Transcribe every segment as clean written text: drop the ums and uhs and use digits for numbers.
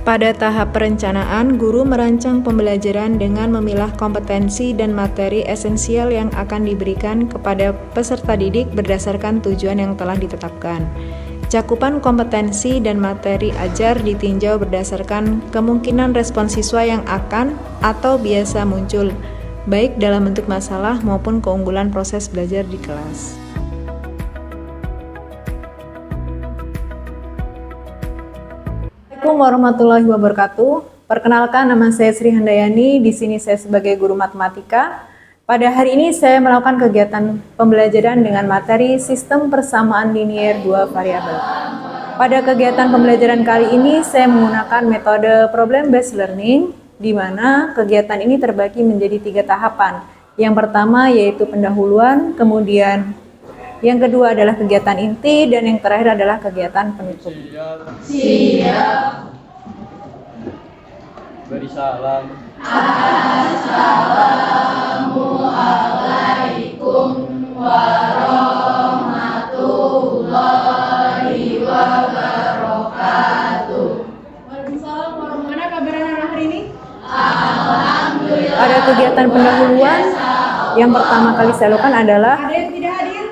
Pada tahap perencanaan, guru merancang pembelajaran dengan memilah kompetensi dan materi esensial yang akan diberikan kepada peserta didik berdasarkan tujuan yang telah ditetapkan. Cakupan kompetensi dan materi ajar ditinjau berdasarkan kemungkinan respon siswa yang akan atau biasa muncul, baik dalam bentuk masalah maupun keunggulan proses belajar di kelas. Assalamualaikum warahmatullahi wabarakatuh. Perkenalkan, nama saya Sri Handayani. Di sini saya sebagai guru matematika. Pada hari ini saya melakukan kegiatan pembelajaran dengan materi sistem persamaan linier dua variabel. Pada kegiatan pembelajaran kali ini saya menggunakan metode problem based learning, di mana kegiatan ini terbagi menjadi 3 tahapan. Yang pertama yaitu pendahuluan, kemudian yang kedua adalah kegiatan inti, dan yang terakhir adalah kegiatan penutup. Siap. Beri salam. Assalamualaikum warahmatullahi wabarakatuh. Waalaikumsalam warahmatullahi wabarakatuh. Gimana kabar anak hari ini? Alhamdulillah. Pada kegiatan pendahuluan, yang pertama kali saya lakukan adalah Ada yang tidak hadir?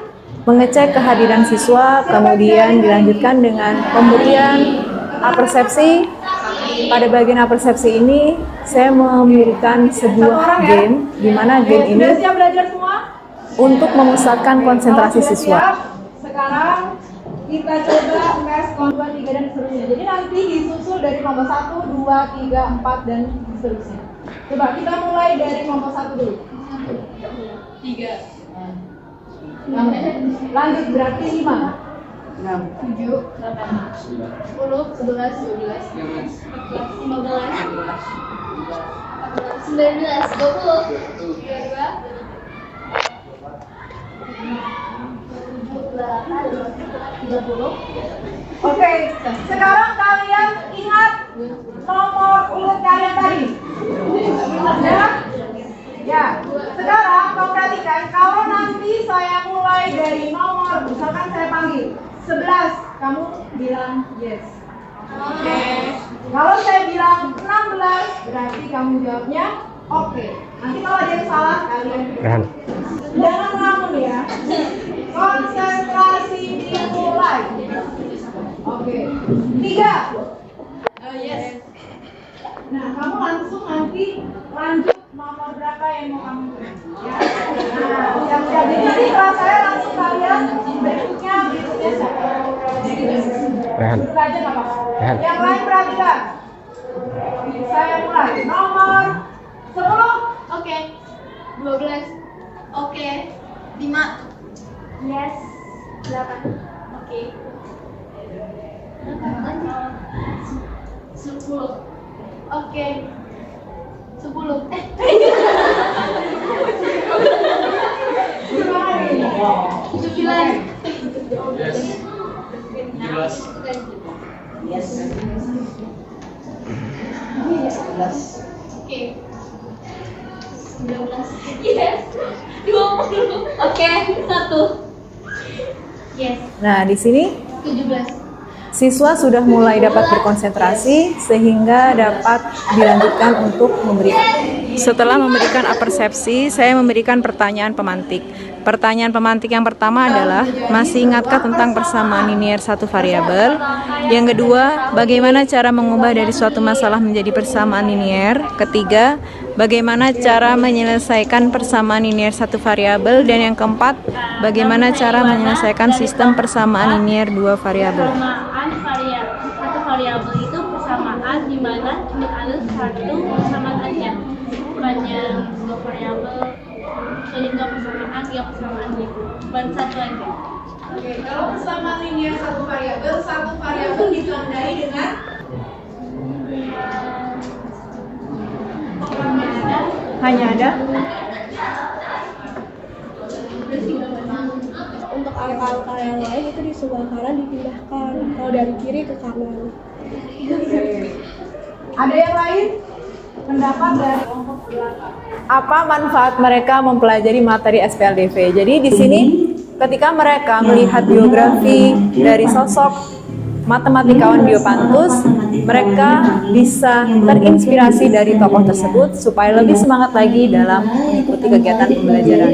mengecek kehadiran siswa, kemudian dilanjutkan dengan pemberian apersepsi. Pada bagian apersepsi ini, saya memberikan sebuah game, di mana game ini Sudah siap belajar semua? untuk memusatkan konsentrasi Kalau sudah siswa. siap, sekarang kita coba tes 2, 3, dan seterusnya. Jadi nanti disusul dari kelompok 1, 2, 3, 4, dan seterusnya. Coba kita mulai dari kelompok 1 dulu. 3. Lanjut berarti 5. 6, 7, 8, 10, 11, 12, 13, 15, 19, 20, 22, 30. Oke, sekarang kalian ingat nomor urut kalian tadi. Ya? Ya. Sekarang kau perhatikan, kalau nanti saya mulai dari nomor, misalkan saya panggil 11, kamu bilang yes. Oke. Kalau saya bilang 16, berarti kamu jawabnya oke. Nanti kalau ada yang salah, kalian jangan ngelamun ya. Konsentrasi dimulai. Oke. 3. Yes. Nah, kamu langsung nanti lanjut nomor berapa yang mau kamu beri. Ya. Nah, siap-siap. Jadi nanti setelah saya langsung kalian berikutnya siapa? Buka aja nggak apa-apa. Yang lain perhatikan. Saya mulai. Nomor 10. Oke. 12. Oke. 5. Yes. 8. Oke. 10. Oke. 10. Yes. 11. Oke. 19. Yes. 20. Oke. 1. Yes. Nah, di sini 17. siswa sudah mulai dapat berkonsentrasi sehingga dapat dilanjutkan untuk memberikan. Setelah memberikan apersepsi, saya memberikan pertanyaan pemantik. Pertanyaan pemantik yang pertama adalah, masih ingatkah tentang persamaan linier satu variabel? Yang kedua, bagaimana cara mengubah dari suatu masalah menjadi persamaan linier? Ketiga, bagaimana cara menyelesaikan persamaan linier satu variabel? Dan yang keempat, bagaimana cara menyelesaikan sistem persamaan linier dua variabel? Persamaan variabel. Satu variabel itu persamaan di mana cuma ada satu persamaan aja, bukannya dua variabel. Jadi nggak persamaan, tiga persamaan gitu, bukan satu aja. Oke, kalau persamaan linier satu variabel ditandai dengan hanya ada Untuk angka-angka yang lain itu di sebelah kanan dipindahkan, kalau dari kiri ke kanan. Ada yang lain? Pendapat dari kelompok belakang. Apa manfaat mereka mempelajari materi SPLDV? Jadi di sini ketika mereka melihat biografi dari sosok matematikawan Diopantus, mereka bisa terinspirasi dari tokoh tersebut supaya lebih semangat lagi dalam mengikuti kegiatan pembelajaran.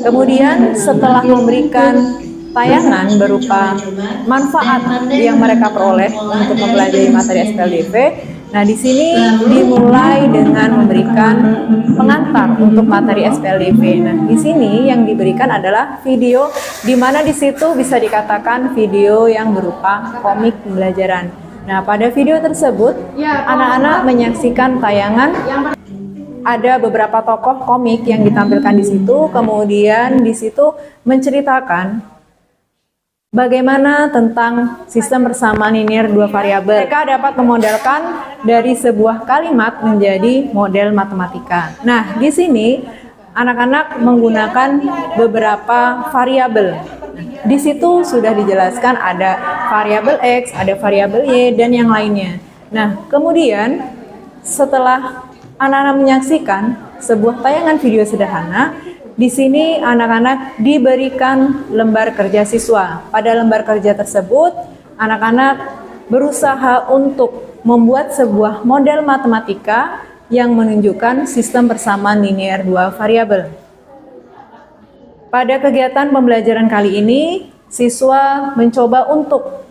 Kemudian setelah memberikan tayangan berupa manfaat yang mereka peroleh untuk mempelajari materi SPLDV, nah di sini dimulai dengan memberikan pengantar untuk materi SPLDV. Nah di sini yang diberikan adalah video, di mana di situ bisa dikatakan video yang berupa komik pembelajaran. Nah pada video tersebut anak-anak menyaksikan tayangan. Ada beberapa tokoh komik yang ditampilkan di situ, kemudian di situ menceritakan bagaimana tentang sistem persamaan linear dua variabel. Mereka dapat memodelkan dari sebuah kalimat menjadi model matematika. Nah, di sini anak-anak menggunakan beberapa variabel. Di situ sudah dijelaskan ada variabel X, ada variabel Y, dan yang lainnya. Nah, kemudian setelah anak-anak menyaksikan sebuah tayangan video sederhana, di sini anak-anak diberikan lembar kerja siswa. Pada lembar kerja tersebut, anak-anak berusaha untuk membuat sebuah model matematika yang menunjukkan sistem persamaan linear dua variabel. Pada kegiatan pembelajaran kali ini, siswa mencoba untuk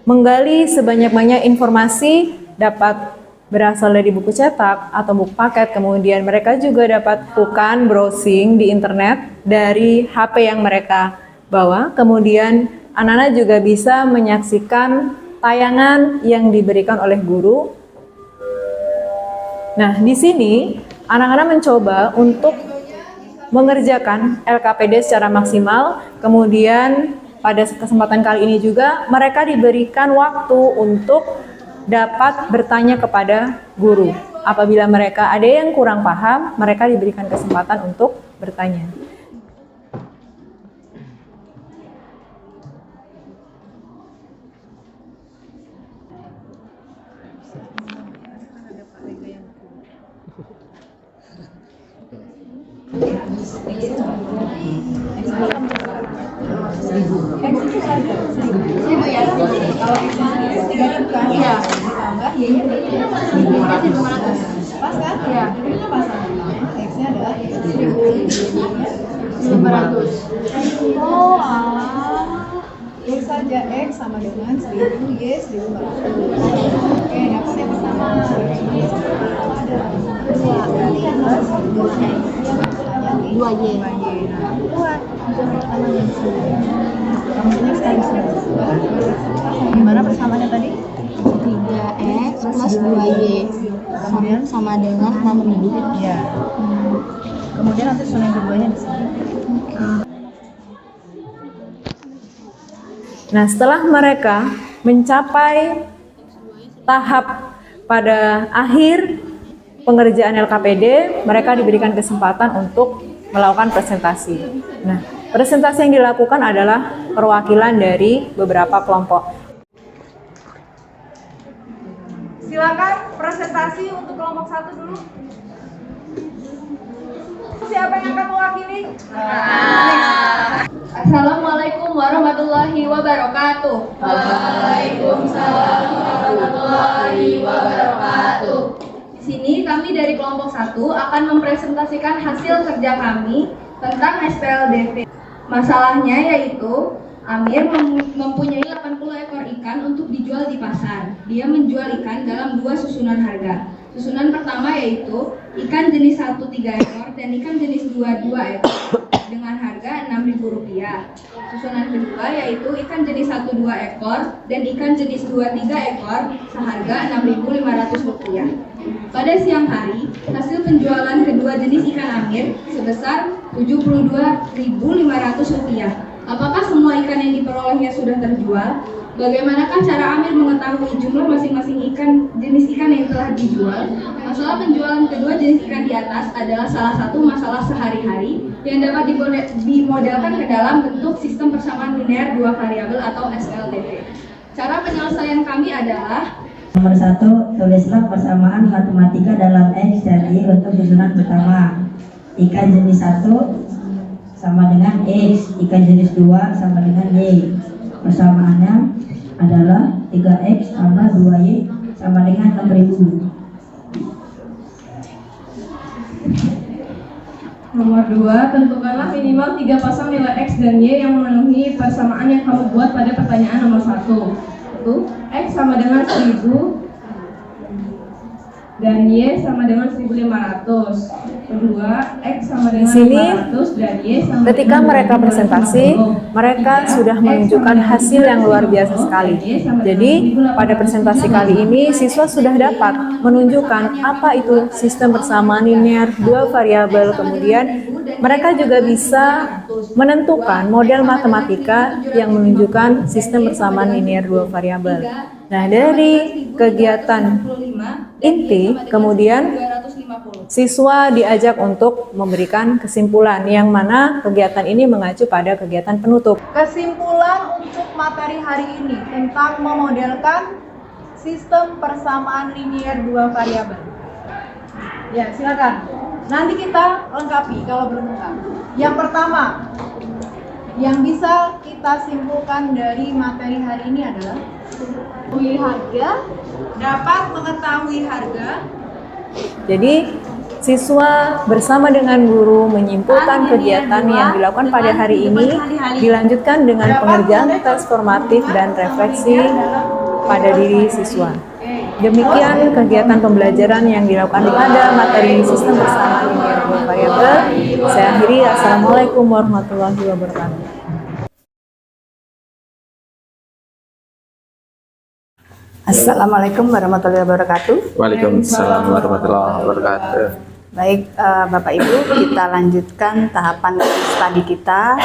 menggali sebanyak-banyak informasi, dapat berasal dari buku cetak atau buku paket, kemudian mereka juga dapat lakukan browsing di internet dari HP yang mereka bawa, kemudian anak-anak juga bisa menyaksikan tayangan yang diberikan oleh guru. Nah, di sini anak-anak mencoba untuk mengerjakan LKPD secara maksimal, kemudian pada kesempatan kali ini juga mereka diberikan waktu untuk dapat bertanya kepada guru. Apabila mereka ada yang kurang paham, mereka diberikan kesempatan untuk bertanya. Pas kan? Iya. Itu pasangan. X-nya adalah 1.500. Oh, X saja X sama dengan 1.000, Y 1.500. Oke, dapat yang pertama. Ada 2Y. Nah, buat kamunya sekali gimana persamaannya tadi? 3x plus 2y Kemudian sama dengan 6.000. ya. Kemudian nanti susun yang keduanya di sini. Nah, setelah mereka mencapai tahap pada akhir pengerjaan LKPD, mereka diberikan kesempatan untuk melakukan presentasi. Nah, presentasi yang dilakukan adalah perwakilan dari beberapa kelompok. Silakan presentasi untuk kelompok 1 dulu. Siapa yang akan mewakili? Assalamualaikum warahmatullahi wabarakatuh. Waalaikumsalam warahmatullahi wabarakatuh. Di sini kami dari kelompok 1 akan mempresentasikan hasil kerja kami tentang SPLDV. Masalahnya yaitu Amir mempunyai 80 ekor ikan untuk dijual di pasar. Dia menjual ikan dalam 2 susunan harga. Susunan pertama yaitu ikan jenis 1 3 ekor dan ikan jenis 2 2 ekor dengan harga Rp6.000. Susunan kedua yaitu ikan jenis 1 2 ekor dan ikan jenis 2 3 ekor seharga Rp6.500. Pada siang hari, hasil penjualan kedua jenis ikan Amir sebesar Rp72.500. Apakah semua ikan yang diperolehnya sudah terjual? Bagaimanakah cara Amir mengetahui jumlah masing-masing jenis ikan yang telah dijual? Masalah penjualan kedua jenis ikan di atas adalah salah satu masalah sehari-hari yang dapat dimodelkan ke dalam bentuk sistem persamaan linear dua variabel atau SPLDV. Cara penyelesaian kami adalah: nomor 1, tulislah persamaan matematika dalam X dan Y untuk susunan pertama. Ikan jenis 1 sama dengan X, ikan jenis 2 sama dengan Y. Persamaannya adalah 3X tambah 2Y sama dengan 6.000. Nomor 2, tentukanlah minimal 3 pasang nilai X dan Y yang memenuhi persamaan yang kamu buat pada pertanyaan nomor 1. X sama dengan 1000 dan Y sama dengan 1500. Kedua, X sama dengan Sini, 500 dan Y sama ketika dengan mereka 20. presentasi, mereka sudah menunjukkan hasil yang luar biasa sekali. Jadi, pada presentasi kali ini, siswa sudah dapat menunjukkan apa itu sistem persamaan linear dua variabel. Kemudian, mereka juga bisa menentukan model matematika yang menunjukkan sistem persamaan linear dua variabel. Nah, dari kegiatan inti, kemudian siswa diajak untuk memberikan kesimpulan yang mana kegiatan ini mengacu pada kegiatan penutup. Kesimpulan untuk materi hari ini tentang memodelkan sistem persamaan linear dua variabel. Ya, silakan. Nanti kita lengkapi kalau belum lengkap. Yang pertama, yang bisa kita simpulkan dari materi hari ini adalah dapat mengetahui harga. Jadi, siswa bersama dengan guru menyimpulkan kegiatan yang dilakukan pada hari ini dilanjutkan dengan pengerjaan tes formatif dan refleksi pada diri siswa. Demikian kegiatan pembelajaran yang dilakukan pada materi sistem persamaan linear dua variabel. Saya akhiri. Assalamualaikum warahmatullahi wabarakatuh. Assalamualaikum warahmatullahi wabarakatuh. Waalaikumsalam warahmatullahi wabarakatuh. Baik, Bapak Ibu, kita lanjutkan tahapan studi kita,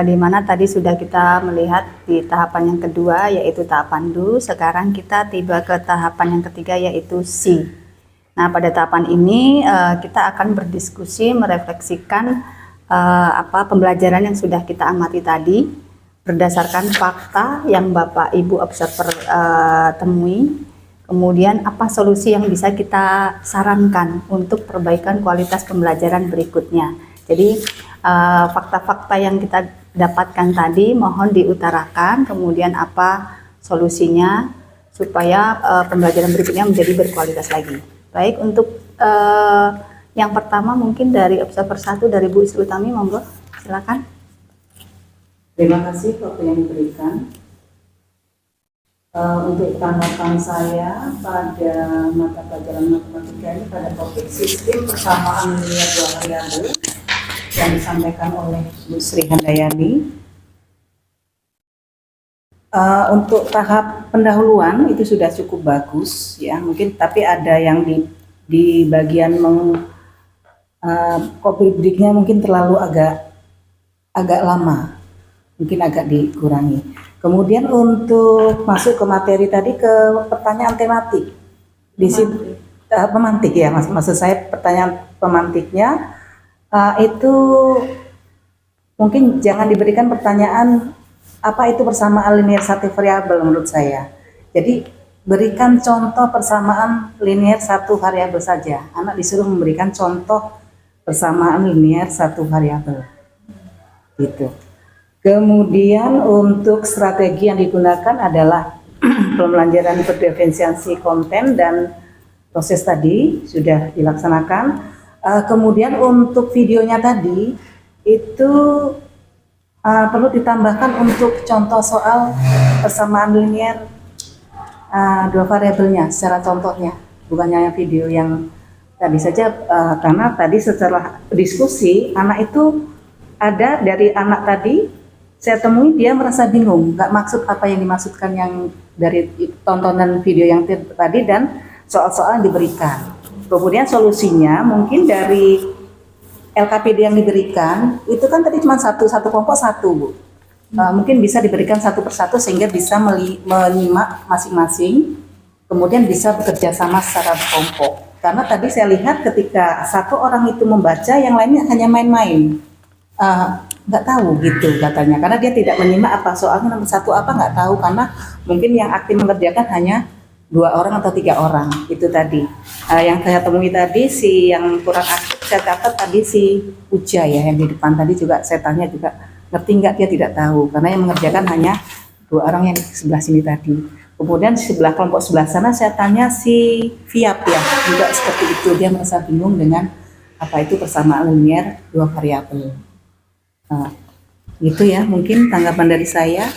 di mana tadi sudah kita melihat di tahapan yang kedua, yaitu tahapan do. Sekarang kita tiba ke tahapan yang ketiga, yaitu C. Nah, pada tahapan ini kita akan berdiskusi, merefleksikan pembelajaran yang sudah kita amati tadi, berdasarkan fakta yang Bapak Ibu observer temui, kemudian apa solusi yang bisa kita sarankan untuk perbaikan kualitas pembelajaran berikutnya. Jadi fakta-fakta yang kita dapatkan tadi mohon diutarakan, kemudian apa solusinya supaya pembelajaran berikutnya menjadi berkualitas lagi. Baik, untuk yang pertama mungkin dari observer 1 dari Bu Isri Utami, monggo silakan. Terima kasih waktu yang diberikan. Untuk tanggapan saya pada mata pelajaran matematika ini pada topik sistem persamaan linear dua variabel yang disampaikan oleh Bu Sri Handayani. Untuk tahap pendahuluan itu sudah cukup bagus ya, mungkin tapi ada yang di bagian copy didiknya mungkin terlalu agak lama. Mungkin agak dikurangi. Kemudian untuk masuk ke materi tadi, ke pertanyaan tematik di situ pemantik ya, maksud saya pertanyaan pemantiknya itu mungkin jangan diberikan pertanyaan apa itu persamaan linear satu variabel menurut saya. Jadi berikan contoh persamaan linear satu variabel saja. Anak disuruh memberikan contoh persamaan linear satu variabel gitu. Kemudian untuk strategi yang digunakan adalah pembelajaran berdiferensiasi konten dan proses tadi sudah dilaksanakan. Kemudian untuk videonya tadi itu perlu ditambahkan untuk contoh soal persamaan linear dua variabelnya secara contohnya, bukannya video yang tadi saja, karena tadi setelah diskusi anak itu ada dari anak tadi saya temui dia merasa bingung, nggak maksud apa yang dimaksudkan yang dari tontonan video yang tadi dan soal-soal yang diberikan. Kemudian solusinya mungkin dari LKPD yang diberikan itu kan tadi cuma satu kelompok satu, Bu. Mungkin bisa diberikan satu persatu sehingga bisa menyimak masing-masing, kemudian bisa bekerja sama secara kelompok. Karena tadi saya lihat ketika satu orang itu membaca, yang lainnya hanya main-main. Nggak tahu gitu katanya, karena dia tidak menyimak apa soalnya nomor satu apa nggak tahu, karena mungkin yang aktif mengerjakan hanya 2 orang atau 3 orang itu tadi. Yang saya temui tadi si yang kurang aktif saya catat tadi si Uja ya, yang di depan tadi juga saya tanya juga ngerti nggak, dia tidak tahu karena yang mengerjakan hanya 2 orang yang di sebelah sini tadi. Kemudian sebelah kelompok sebelah sana saya tanya si Fiap ya, juga seperti itu, dia merasa bingung dengan apa itu persamaan linier dua variabel. Nah, gitu ya mungkin tanggapan dari saya.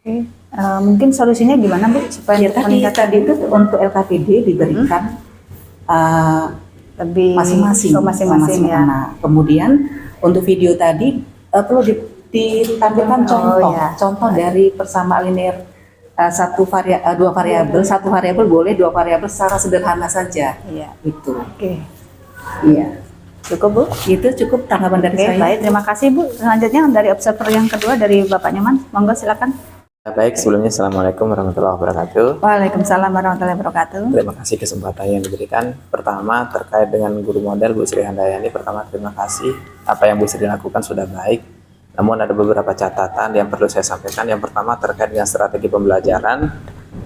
Oke. Mungkin solusinya gimana Bu supaya Ya tadi itu untuk LKPD diberikan lebih masing-masing masing-masing ya. anak. Kemudian untuk video tadi perlu ditampilkan contoh dari persamaan linear dua variabel, satu variabel boleh, dua variabel secara sederhana saja. Iya. Itu. Oke. Iya. Cukup Bu? Itu cukup tanggapan dari Oke, saya. baik. Terima kasih Bu. Selanjutnya dari observer yang kedua dari Bapak Nyoman. Monggo silakan. Baik, sebelumnya Assalamualaikum warahmatullahi wabarakatuh. Waalaikumsalam warahmatullahi wabarakatuh. Terima kasih kesempatan yang diberikan. Pertama, terkait dengan guru model Bu Sri Handayani. Pertama, terima kasih. Apa yang Bu Sri lakukan sudah baik. Namun ada beberapa catatan yang perlu saya sampaikan. Yang pertama terkait dengan strategi pembelajaran.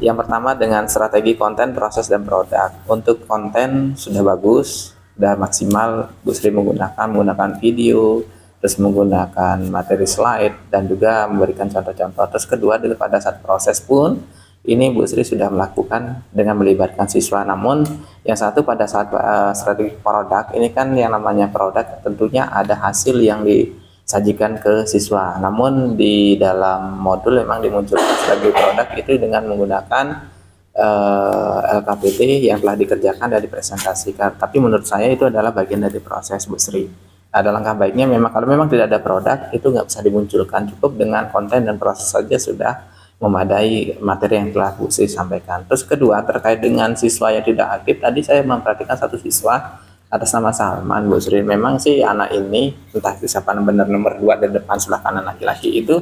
Yang pertama dengan strategi konten, proses, dan produk. Untuk konten sudah bagus, sudah maksimal. Bu Sri menggunakan video, terus menggunakan materi slide, dan juga memberikan contoh-contoh. Terus kedua, pada saat proses pun, ini Bu Sri sudah melakukan dengan melibatkan siswa. Namun yang satu pada saat strategi produk, ini kan yang namanya produk tentunya ada hasil yang disajikan ke siswa. Namun di dalam modul memang dimunculkan strategi produk itu dengan menggunakan LKPD yang telah dikerjakan dan dipresentasikan. Tapi menurut saya itu adalah bagian dari proses Bu Sri. Ada langkah baiknya memang kalau memang tidak ada produk itu nggak bisa dimunculkan, cukup dengan konten dan proses saja sudah memadai materi yang telah Bu Sri sampaikan. Terus kedua terkait dengan siswa yang tidak aktif, tadi saya memperhatikan satu siswa atas nama Salman Bu Sri. Memang sih anak ini entah siapa benar nomor 2 di depan sebelah kanan laki-laki itu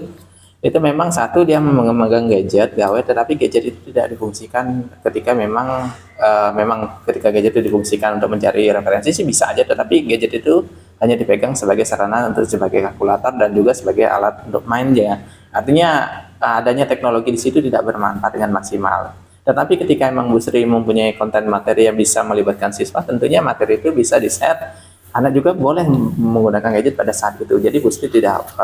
memang satu dia memegang gadget gawai, tetapi gadget itu tidak difungsikan ketika memang ketika gadget itu difungsikan untuk mencari referensi sih bisa aja, tetapi gadget itu hanya dipegang sebagai sarana untuk sebagai kalkulator dan juga sebagai alat untuk main ya. Artinya adanya teknologi di situ tidak bermanfaat dengan maksimal. Tetapi ketika memang Bu Sri mempunyai konten materi yang bisa melibatkan siswa, tentunya materi itu bisa di-share. Anak juga boleh menggunakan gadget pada saat itu. Jadi Bu Sri tidak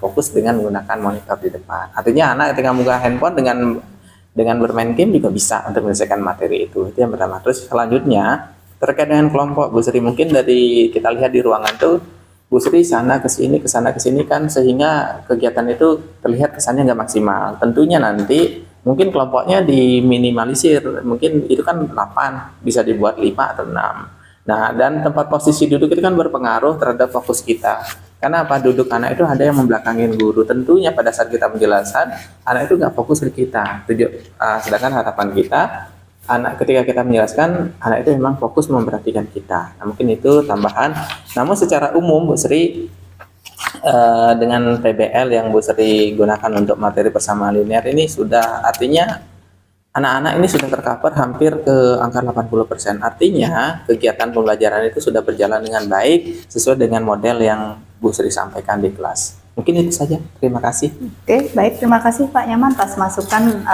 fokus dengan menggunakan monitor di depan. Artinya anak ketika membuka handphone dengan bermain game juga bisa untuk menyelesaikan materi itu. Itu yang pertama. Terus selanjutnya terkait dengan kelompok Bu Sri, mungkin dari kita lihat di ruangan tuh Bu Sri sana ke sini kan, sehingga kegiatan itu terlihat kesannya nggak maksimal. Tentunya nanti mungkin kelompoknya diminimalisir, mungkin itu kan 8, bisa dibuat 5 atau 6. Nah, dan tempat posisi duduk itu kan berpengaruh terhadap fokus kita. Karena apa? Duduk anak itu ada yang membelakangin guru. Tentunya pada saat kita menjelaskan, anak itu nggak fokus ke kita. Sedangkan harapan kita, anak ketika kita menjelaskan, anak itu memang fokus memperhatikan kita. Nah, mungkin itu tambahan. Namun secara umum Bu Sri, dengan PBL yang Bu Sri gunakan untuk materi persamaan linear ini sudah, artinya anak-anak ini sudah tercover hampir ke angka 80%. Artinya kegiatan pembelajaran itu sudah berjalan dengan baik sesuai dengan model yang Bu Sri sampaikan di kelas. Mungkin itu saja. Terima kasih. Oke, baik. Terima kasih Pak Nyaman atas masukan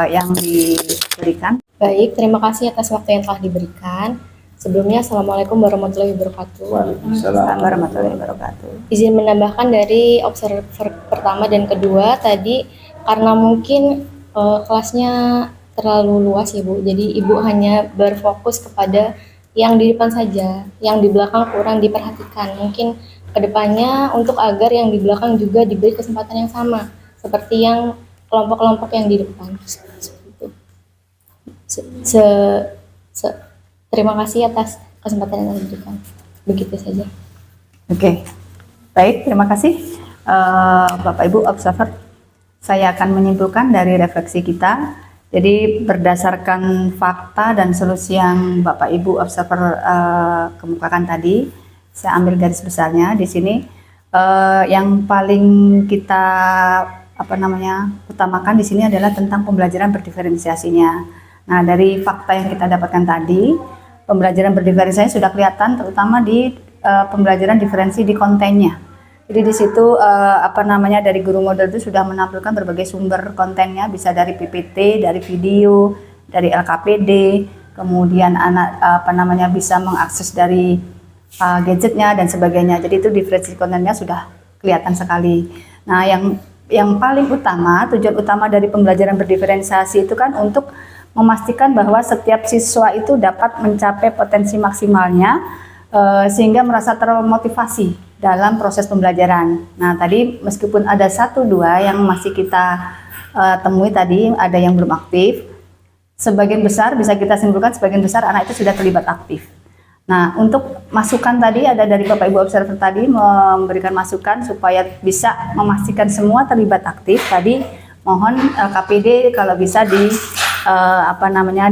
yang diberikan. Baik, terima kasih atas waktu yang telah diberikan. Sebelumnya, Assalamualaikum warahmatullahi wabarakatuh. Waalaikumsalam warahmatullahi wabarakatuh. Izin menambahkan dari observer pertama dan kedua tadi, karena mungkin kelasnya terlalu luas ya Bu, jadi Ibu hanya berfokus kepada yang di depan saja, yang di belakang kurang diperhatikan. Mungkin kedepannya untuk agar yang di belakang juga diberi kesempatan yang sama, seperti yang kelompok-kelompok yang di depan. Terima kasih atas kesempatan yang diberikan. Begitu saja. Oke, baik. Terima kasih Bapak Ibu observer. Saya akan menyimpulkan dari refleksi kita. Jadi berdasarkan fakta dan solusi yang Bapak Ibu observer kemukakan tadi, saya ambil garis besarnya di sini. Yang paling kita utamakan di sini adalah tentang pembelajaran berdiferensiasinya. Nah, dari fakta yang kita dapatkan tadi, pembelajaran berdiferensiasi sudah kelihatan, terutama di pembelajaran diferensi di kontennya. Jadi di situ dari guru model itu sudah menampilkan berbagai sumber kontennya, bisa dari PPT, dari video, dari LKPD, kemudian anak bisa mengakses dari gadgetnya dan sebagainya. Jadi itu diferensi kontennya sudah kelihatan sekali. Nah, yang yang paling utama, tujuan utama dari pembelajaran berdiferensiasi itu kan untuk memastikan bahwa setiap siswa itu dapat mencapai potensi maksimalnya sehingga merasa termotivasi dalam proses pembelajaran. Nah, tadi meskipun ada 1-2 yang masih kita temui tadi, ada yang belum aktif, sebagian besar bisa kita simpulkan sebagian besar anak itu sudah terlibat aktif. Nah, untuk masukan tadi ada dari Bapak Ibu observer tadi memberikan masukan supaya bisa memastikan semua terlibat aktif. Tadi mohon KPD kalau bisa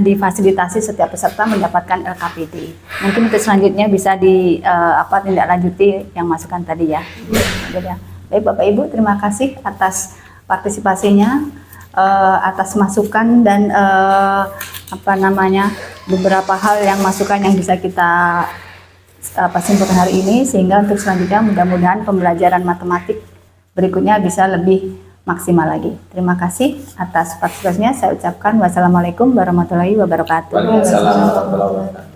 difasilitasi setiap peserta mendapatkan LKPD. Mungkin untuk selanjutnya bisa tindak lanjuti yang masukan tadi ya. Baik Bapak Ibu, terima kasih atas partisipasinya, atas masukan dan beberapa hal yang masukan yang bisa kita simpulkan hari ini, sehingga untuk selanjutnya mudah-mudahan pembelajaran matematik berikutnya bisa lebih maksimal lagi. Terima kasih atas partisipasinya. Saya ucapkan wassalamualaikum warahmatullahi wabarakatuh. Waalaikumsalam warahmatullahi wabarakatuh.